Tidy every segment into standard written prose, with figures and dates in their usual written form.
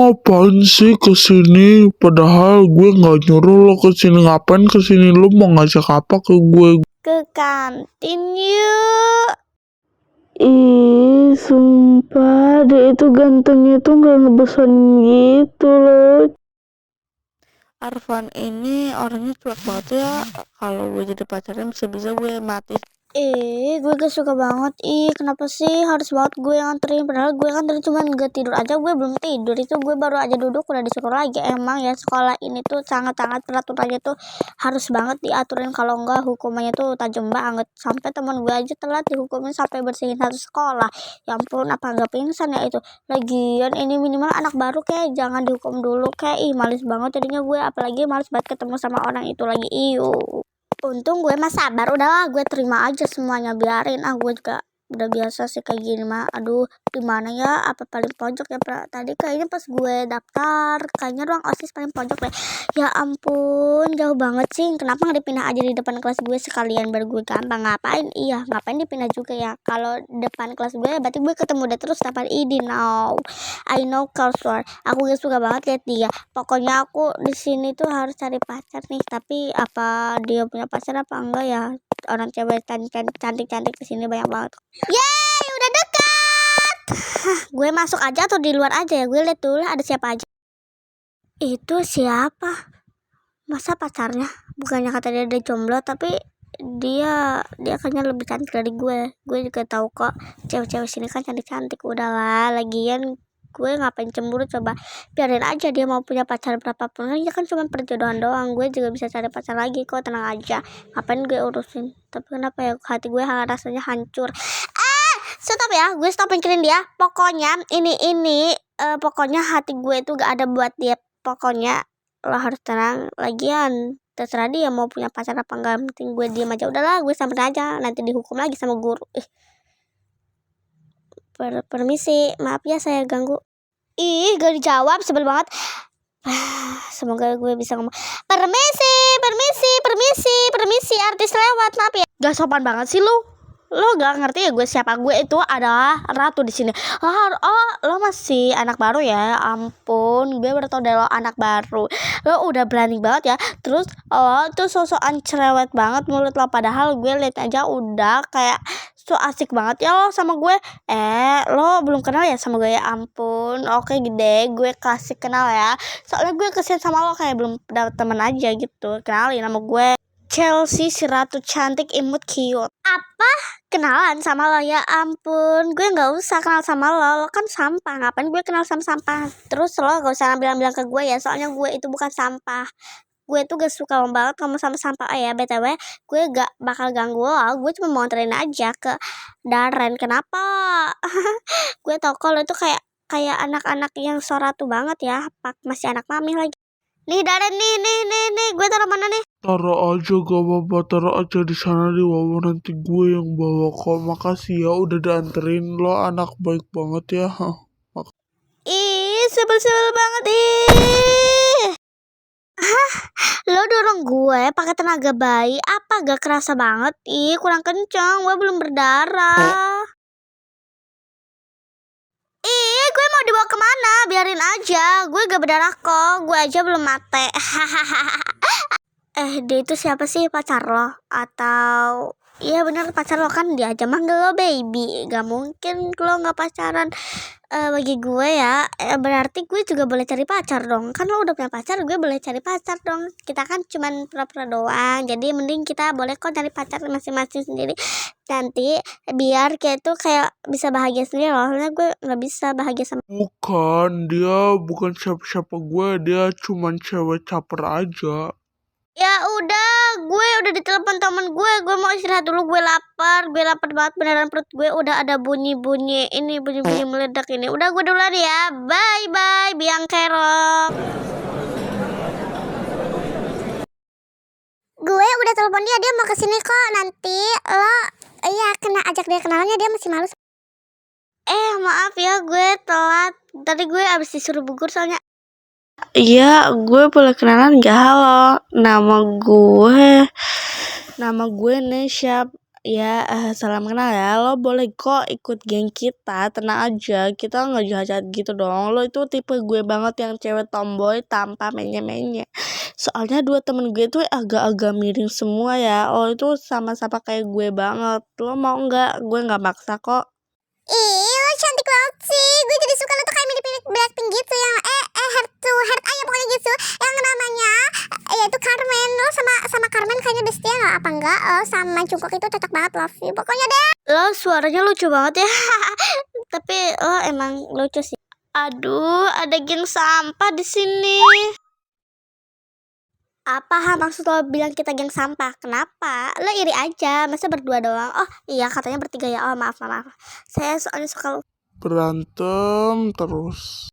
ngapain sih kesini? Padahal gue nggak nyuruh lo kesini. Ngapain kesini? Lo mau ngajak apa ke gue? Ke kantin yuk. Ih, sumpah dia itu gantengnya tuh gak ngebosan gitu loh. Arfan ini orangnya cuek banget ya. Kalau gue jadi pacarnya bisa-bisa gue mati. Gue gak suka banget. Kenapa sih harus banget gue yang nganterin? Padahal gue kan tadi cuma gak tidur aja. Gue belum tidur. Itu gue baru aja duduk udah disuruh lagi. Emang ya sekolah ini tuh sangat-sangat peraturannya tuh harus banget diaturin. Kalau enggak hukumannya tuh tajam banget. Sampai teman gue aja telat dihukumin sampai bersihin satu sekolah. Ya ampun, apa gak pingsan ya itu? Lagian ini minimal anak baru kayak jangan dihukum dulu. Kayak males banget jadinya gue. Apalagi males banget ketemu sama orang itu lagi. Untung gue mah sabar, udahlah gue terima aja semuanya, biarin. Gue juga udah biasa sih kayak gini mah. Aduh, di mana ya? Apa paling pojok ya? Tadi kayaknya pas gue daftar, kayaknya ruang OSIS paling pojok deh. Ya ampun, jauh banget sih. Kenapa nggak dipindah aja di depan kelas gue sekalian biar gue gampang? Ngapain? Ngapain dipindah juga ya? Kalau depan kelas gue berarti gue ketemu dia terus dapat ID now. I know counselor. Aku gak suka banget lihat dia. Pokoknya aku di sini tuh harus cari pacar nih. Tapi apa dia punya pacar apa enggak ya? Orang cewek cantik-cantik di sini banyak banget. Yeay, udah dekat. Gue masuk aja atau di luar aja ya? Gue lihat dulu ada siapa aja. Itu siapa? Masa pacarnya? Bukannya kata dia jomblo, tapi dia kayaknya lebih cantik dari gue. Gue juga tahu kok cewek-cewek sini kan cantik-cantik. Udahlah, lagian gue ngapain cemburu, coba biarin aja dia mau punya pacar berapapun, ya kan cuma perjodohan doang. Gue juga bisa cari pacar lagi kok, tenang aja. Ngapain gue urusin? Tapi kenapa ya hati gue rasanya hancur. Stop ya, gue stop mikirin dia. Pokoknya pokoknya hati gue itu gak ada buat dia. Pokoknya lo harus tenang. Lagian terserah dia mau punya pacar apa enggak, penting gue diem aja. Udahlah, gue samperin aja, nanti dihukum lagi sama guru. Permisi, maaf ya saya ganggu. Gak dijawab, sebel banget. Semoga gue bisa ngomong. Permisi, artis lewat, maaf ya. Gak sopan banget sih lu. Lo gak ngerti ya gue siapa? Gue itu adalah ratu di sini. Lo masih anak baru ya? Ampun, gue baru tau deh lo anak baru. Lo udah berani banget ya. Terus lo tuh sosokan cerewet banget mulut lo. Padahal gue liat aja udah kayak so asik banget ya lo sama gue. Lo belum kenal ya sama gue? Ya ampun. Oke gede, gue kasih kenal ya. Soalnya gue kesian sama lo kayak belum dapet temen aja gitu. Kenalin nama gue Chelsea, si ratu cantik imut cute. Apa? Kenalan sama lo? Ya ampun, gue gak usah kenal sama lo kan sampah. Ngapain gue kenal sama sampah? Terus lo gak usah bilang-bilang ke gue ya, soalnya gue itu bukan sampah. Gue tuh gak suka banget ngomong sama sampah. Ya BTW, gue gak bakal ganggu lo. Gue cuma mau anterin aja ke Daren. Kenapa? Gue tau kalau itu kayak anak-anak yang so ratu banget ya. Masih anak mami lagi. Nih Daren, nih gue taruh mana nih? Taruh aja gak apa-apa, taruh aja di sana di bawah, nanti gue yang bawa kok. Makasih ya udah dianterin, lo anak baik banget ya. Sebel banget Lo dorong gue pakai tenaga bayi, apa gak kerasa banget? Kurang kencang, gue belum berdarah. Gue mau dibawa kemana? Biarin aja, gue gak berdarah kok. Gue aja belum mati. Dia itu siapa sih? Pacar lo? Atau iya bener pacar lo kan, dia aja manggil lo baby. Gak mungkin lo gak pacaran. Bagi gue ya, berarti gue juga boleh cari pacar dong. Kan lo udah punya pacar, gue boleh cari pacar dong. Kita kan cuman pura-pura doang. Jadi mending kita boleh kok cari pacar masing-masing sendiri. Nanti biar kayak tuh kayak bisa bahagia sendiri loh. Soalnya gue gak bisa bahagia sama. Bukan, dia bukan siapa-siapa gue, dia cuman cewek caper aja. Ya udah, gue udah ditelepon temen gue mau istirahat dulu, gue lapar banget beneran, perut gue udah ada bunyi meledak ini. Udah gue duluan ya, bye biang kerok. Gue udah telepon dia mau kesini kok. Nanti lo kena ajak dia kenalannya, dia masih malu. Maaf ya gue telat, tadi gue abis disuruh bukur soalnya. Iya, gue boleh kenalan gak? Halo, nama gue Nesya. Ya, salam kenal ya. Lo boleh kok ikut geng kita, tenang aja. Kita nggak jahat-jahat gitu dong. Lo itu tipe gue banget yang cewek tomboy tanpa menye-menye. Soalnya dua temen gue tuh agak-agak miring semua ya. Lo itu sama-sama kayak gue banget. Lo mau nggak? Gue nggak maksa kok. Ih, lo cantik banget sih. Gue jadi suka lo tuh kayak mirip-mirip Blackpink gitu yang heart to heart aja pokoknya gitu. Yang namanya yaitu Carmen. Lo sama Carmen kayaknya bestie nggak apa enggak? Lo sama Jungkook itu cocok banget, love you. Pokoknya deh. Lo suaranya lucu banget ya. Tapi lo emang lucu sih. Aduh, ada geng sampah di sini. Apa maksud lo bilang kita geng sampah? Kenapa? Lo iri aja, masa berdua doang? Oh iya katanya bertiga ya. Oh maaf. Saya soalnya suka Berantem terus.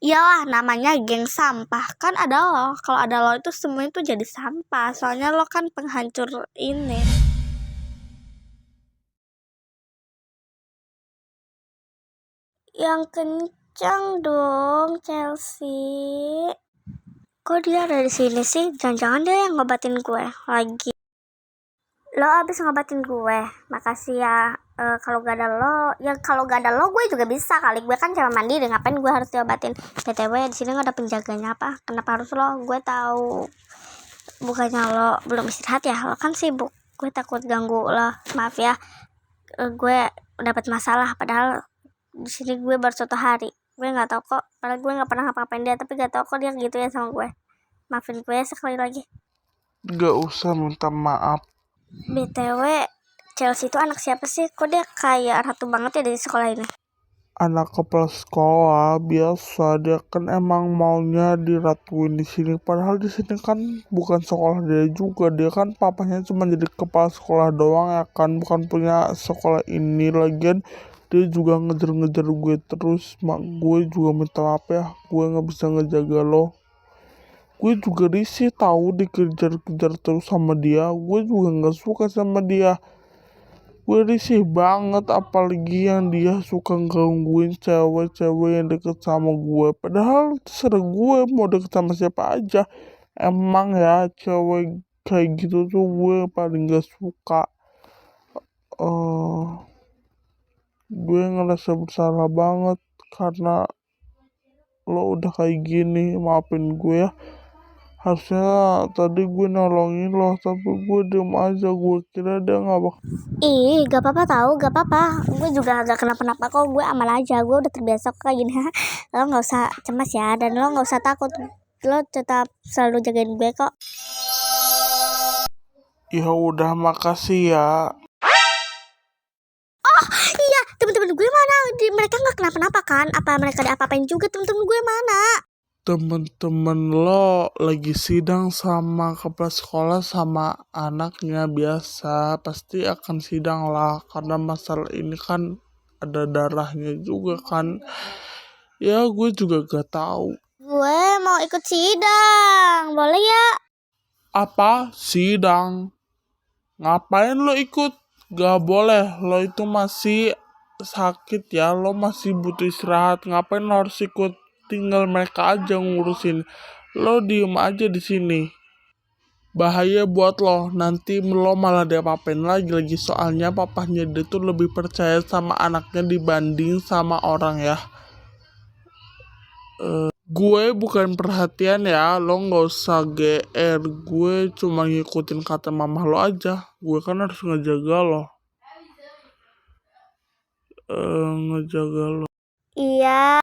Iyalah namanya geng sampah. Kan ada lo. Kalau ada lo itu semua itu jadi sampah. Soalnya lo kan penghancur ini. yang kencang dong, Chelsea. Kok dia ada di sini sih? Jangan-jangan dia yang ngobatin gue lagi. Lo abis ngobatin gue, makasih ya. Kalau gak ada lo, gue juga bisa kali. Gue kan cuma mandiri, ngapain gue harus diobatin? PTW di sini nggak ada penjaganya apa? Kenapa harus lo? Gue tahu. Bukannya lo belum istirahat ya? Lo kan sibuk. Gue takut ganggu lo. Maaf ya. Gue dapat masalah. Padahal di sini gue baru 1 hari. Gue nggak tahu kok. Padahal gue nggak pernah ngapa-ngapain dia, tapi nggak tahu kok dia gitu ya sama gue. Maafin gue ya sekali lagi. Gak usah minta maaf. BTW, Chelsea itu anak siapa sih? Kok dia kayak ratu banget ya di sekolah ini? Anak kepala sekolah biasa, dia kan emang maunya diratuin di sini. Padahal di sini kan bukan sekolah dia juga. Dia kan papanya cuma jadi kepala sekolah doang ya kan, bukan punya sekolah ini. Lagian dia juga ngejar-ngejar gue terus. Mak gue juga minta maaf ya, gue nggak bisa ngejaga lo. Gue juga risih tahu dikejar-kejar terus sama dia. Gue juga nggak suka sama dia. Gue risih banget, apalagi yang dia suka gangguin cewek-cewek yang deket sama gue. Padahal terserah gue mau deket sama siapa aja. Emang ya cewek kayak gitu tuh gue paling gak suka. Gue ngerasa bersalah banget karena lo udah kayak gini. Maafin gue ya. Harusnya tadi gue nolongin lo, tapi gue diem aja. Gue kira dia gak bakal. Ih, gak apa-apa tahu, gak apa-apa. Gue juga gak kenapa-napa kok. Gue amal aja. Gue udah terbiasa kok kayak gini. Lo gak usah cemas ya. Dan lo gak usah takut. Lo tetap selalu jagain gue kok. Ya udah, makasih ya. Iya, temen-temen gue mana? Mereka gak kenapa-napa kan? Apa mereka diapa-apain juga? Temen-temen gue mana? Temen-temen lo lagi sidang sama kepala sekolah sama anaknya. Biasa pasti akan sidang lah, karena masalah ini kan ada darahnya juga kan. Ya gue juga gak tahu. Gue mau ikut sidang. Boleh ya? Apa sidang? Ngapain lo ikut? Gak boleh, lo itu masih sakit ya, lo masih butuh istirahat. Ngapain lo harus ikut? Tinggal mereka aja ngurusin. Lo diem aja di sini. Bahaya buat lo. Nanti lo malah diapa-apain lagi. Soalnya papahnya dia tuh lebih percaya sama anaknya dibanding sama orang ya. Gue bukan perhatian ya. Lo gak usah GR. Gue cuma ngikutin kata mama lo aja. Gue kan harus ngejaga lo. Ngejaga lo. Iya.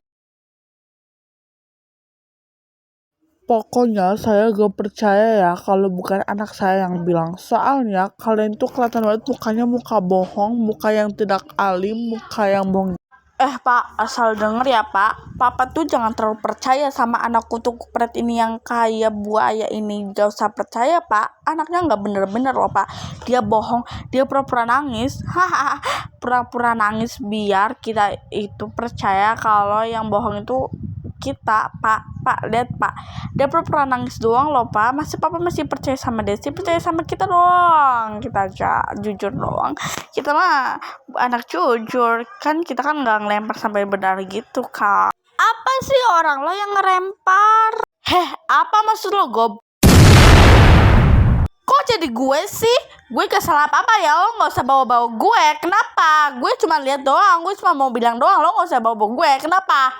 Pokoknya saya gak percaya ya kalau bukan anak saya yang bilang. Soalnya kalian tuh kelihatan banget mukanya muka bohong, muka yang tidak alim, muka yang bohong. Pak, asal denger ya Pak. Papa tuh jangan terlalu percaya sama anak kutu kupret ini yang kayak buaya ini. Gak usah percaya Pak. Anaknya gak bener-bener loh Pak. Dia bohong, dia pura-pura nangis. Hahaha, pura-pura nangis biar kita itu percaya kalau yang bohong itu kita. Pak, lihat Pak. Dia pura-pura nangis doang loh Pak. Papa masih percaya sama Desi? Percaya sama kita doang. Kita aja jujur doang. Kita mah anak jujur. Kan kita kan gak ngelempar sampai berdarah gitu Kak. Apa sih orang lo yang ngerempar? Apa maksud lo Gob? Kok Kok jadi gue sih? Gue gak salah apa-apa ya, lo gak usah bawa-bawa gue. Kenapa? Gue cuma lihat doang, gue cuma mau bilang doang, lo gak usah bawa-bawa gue. Kenapa?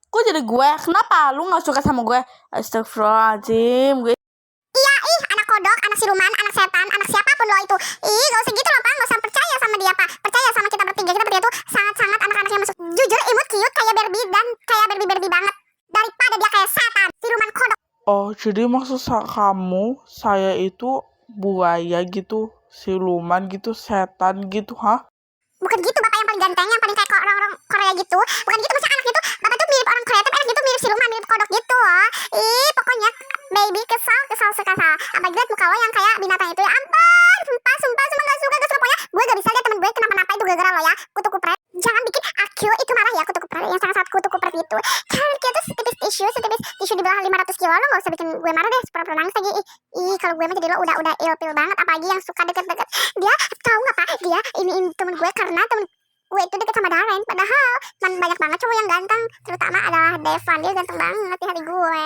Kok jadi gue? Kenapa? Lu gak suka sama gue? Astagfirullahaladzim. Gue Iya, anak kodok, anak siluman, anak setan, anak siapapun lo itu. Gak usah gitu loh, Pak. Gak usah percaya sama dia, Pak. Percaya sama kita bertiga. Kita bertiga tuh sangat-sangat anak-anak yang masuk. Jujur, imut, cute, kayak Barbie dan kayak Barbie banget. Daripada dia kayak setan, siluman kodok. Oh, jadi maksud kamu, saya itu buaya gitu, siluman gitu, setan gitu, hah? Bukan gitu, Bapak yang paling ganteng, yang paling kayak orang-orang Korea gitu. Bukan gitu, maksudnya anak gitu. Bapak tuh mirip orang Korea, tapi anak gitu mirip siluman, mirip kodok gitu loh. Pokoknya baby kesal sekasal. Apalagi liat muka lo yang kayak binatang itu ya ampun. Sumpah gak suka. Pokoknya gue gak bisa lihat temen gue kenapa-napa itu gara-gara lo ya. Kutu kupret. Jangan bikin Akil itu marah ya, kutu kupret yang sangat kutu kupret itu. Karena dia tuh setipis tisu di bawah 500 kilo. Lo gak usah bikin gue marah deh, pura-pura nangis lagi. Kalau gue mah jadi lo udah ilfil banget. Apalagi yang suka deket-deket. Dia tahu gak, Pak? Dia ini temen gue karena temen gue itu deket sama Darren. Padahal banyak banget cowok yang ganteng. Terutama adalah Devan, dia ganteng banget di hati gue.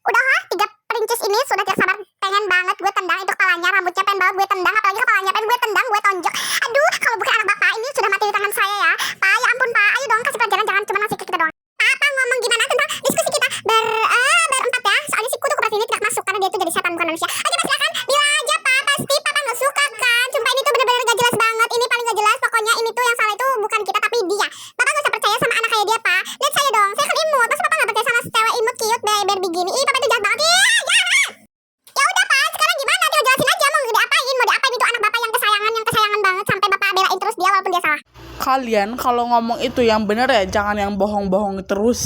Udah 3 perincis ini sudah tidak sabar, pengen banget gue tendang itu kepalanya, rambutnya pengen banget gue tendang, apalagi kepalanya pengen gue tendang, gue tonjok. Aduh, kalau bukan anak Bapak ini sudah mati di tangan saya ya. Pak, ya ampun Pak, ayo dong kasih pelajaran, jangan cuma ngasih ke kita doang. Apa ngomong gimana tentang diskusi kita berempat ya? Soalnya si kutu kupret ini tidak masuk karena dia itu jadi setan bukan manusia. Oke Pak, silakan bilang aja Pak, pasti Papa nggak suka kan? Sumpah ini tuh bener-bener gak jelas banget, ini paling gak jelas. Pokoknya ini tuh yang salah itu bukan kita tapi dia. Papa nggak usah percaya sama anak kayak dia Pak. Lihat saya dong, saya kan imut, masa Papa nggak percaya sama cewek imut cute Barbie gini? Papa itu jahat banget. Ya udah Pak, sekarang gimana? Tinggal jelasin aja mau diapain itu anak Bapak yang kesayangan banget sampai Bapak belain terus dia walaupun dia salah. Kalian kalau ngomong itu yang bener ya, jangan yang bohong-bohong terus.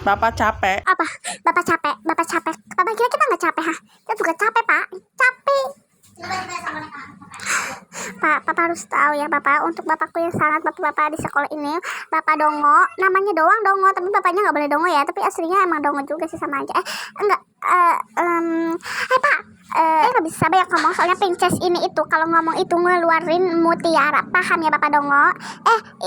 Bapak capek. Apa? Bapak capek. Bapak kira kita nggak capek, ha? Kita juga capek, Pak. Capek. Pak, Papa harus tahu ya, Bapak. Untuk Bapakku yang sangat Bapak di sekolah ini, Bapak Dongo. Namanya doang Dongo, tapi Bapaknya nggak boleh Dongo ya. Tapi aslinya emang Dongo juga sih, sama aja. Enggak. Pak. Nggak bisa banyak ngomong, soalnya princess ini itu kalau ngomong itu ngeluarin mutiara. Paham ya, Bapak Dongo?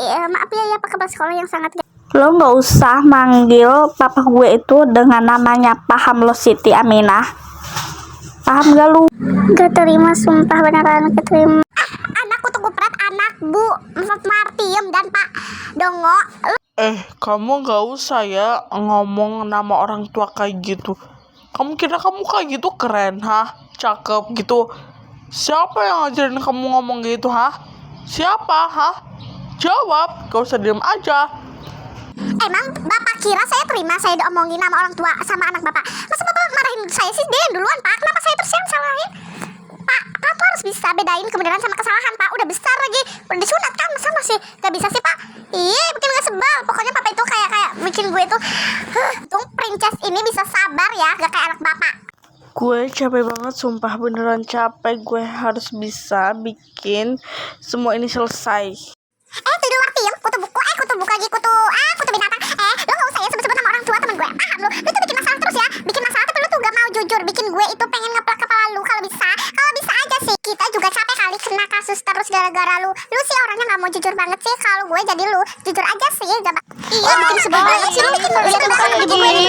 Maaf ya, Pak kepala sekolah yang sangat. Lo gak usah manggil papa gue itu dengan namanya, paham lo Siti Aminah? Paham gak lu? Gak terima, sumpah beneran gak terima. Anak kutu kupret, anak Bu Martiem dan Pak Dongo. Kamu gak usah ya ngomong nama orang tua kayak gitu. Kamu kira kamu kayak gitu keren, hah? Cakep gitu. Siapa yang ngajarin kamu ngomong gitu, hah? Siapa, hah? Jawab, gak usah diem aja. Emang Bapak kira saya terima saya diomongin nama orang tua sama anak Bapak? Masa Bapak marahin saya sih? Dia yang duluan, Pak. Kenapa saya terus yang salahin? Pak, Bapak harus bisa bedain kebenaran sama kesalahan, Pak. Udah besar lagi, udah disunat kan, masa masih gak bisa sih, Pak? Bikin gak sebel. Pokoknya Papa itu kayak bikin gue itu untung princess ini bisa sabar ya, gak kayak anak Bapak. Gue capek banget, sumpah beneran capek. Gue harus bisa bikin semua ini selesai. Tidur Martiem, kutu buku, kutu buku lagi, kutu binatang. Lo gak usah ya sebut-sebut nama orang tua temen gue. Paham lu? Lu tuh bikin masalah terus ya. Bikin masalah tapi lu tuh gak mau jujur. Bikin gue itu pengen ngeplak kepala lu kalau bisa. Kalau bisa aja sih. Kita juga capek kali kena kasus terus gara-gara lu. Lu sih orangnya gak mau jujur banget sih. Kalau gue jadi lu, jujur aja sih. Bikin sebel banget sih lu. Bikin banget di buku ini.